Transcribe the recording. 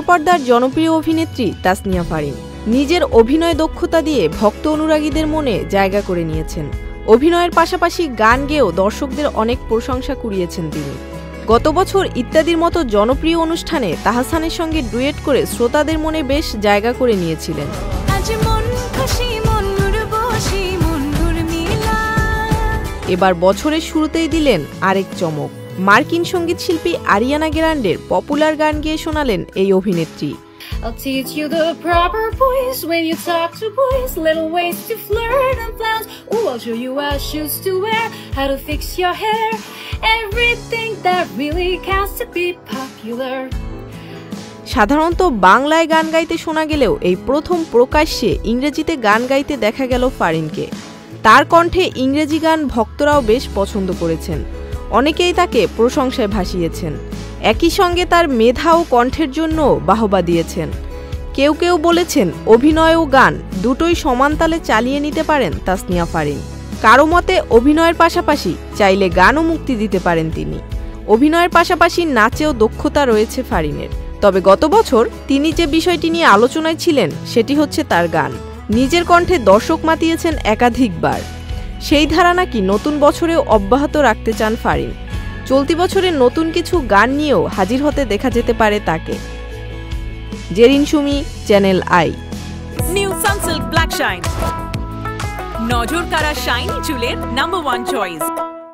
পর্দার জনপ্রিয় অভিনেত্রী তাসনিয়া ফারিন নিজের অভিনয় দক্ষতা দিয়ে ভক্ত অনুরাগীদের মনে জায়গা করে নিয়েছেন। অভিনয়ের পাশাপাশি গান গেয়েও দর্শকদের অনেক প্রশংসা কুড়িয়েছেন তিনি। গত বছর ইত্যাদির মতো জনপ্রিয় অনুষ্ঠানে তাহসানের সঙ্গে ডুয়েট করে শ্রোতাদের মনে বেশ জায়গা করে নিয়েছিলেন। এবার বছরের শুরুতেই দিলেন আরেক চমক। মার্কিন সঙ্গীত শিল্পী আরিয়ানা গ্র্যান্ডের পপুলার গান গেয়ে শোনালেন এই অভিনেত্রী। I'll teach you the proper voice when you talk to boys, little ways to flirt and flounce. Ooh, I'll show you what shoes to wear, how to fix your hair, everything that really counts to be popular. সাধারণত বাংলায় গান গাইতে শোনা গেলেও এই প্রথম প্রকাশ্যে ইংরেজিতে গান গাইতে দেখা গেল ফারিনকে। তার কণ্ঠে ইংরেজি গান ভক্তরাও বেশ পছন্দ করেছেন, অনেকেই তাকে প্রশংসায় ভাসিয়েছেন। একই সঙ্গে তার মেধা ও কণ্ঠের জন্য বাহবা দিয়েছেন। কেউ কেউ বলেছেন অভিনয় ও গান দুটোই সমান তালে চালিয়ে নিতে পারেন তাসনিয়া ফারিন। কারো মতে অভিনয়ের পাশাপাশি চাইলে গানও মুক্তি দিতে পারেন তিনি। অভিনয়ের পাশাপাশি নাচেও দক্ষতা রয়েছে ফারিনের। তবে গত বছর তিনি যে বিষয়টি নিয়ে আলোচনায় ছিলেন সেটি হচ্ছে তার গান। নিজের কণ্ঠে দর্শক মাতিয়েছেন একাধিকবার। সেই ধারা নাকি নতুন বছরেও অব্যাহত রাখতে চান ফারিন। চলতি বছরের নতুন কিছু গান নিয়েও হাজির হতে দেখা যেতে পারে তাকে। Jerin Sumi, Channel i. New Sunsilk black shine, নজর কাড়া শাইনি চুলের নাম্বার 1 চয়েস।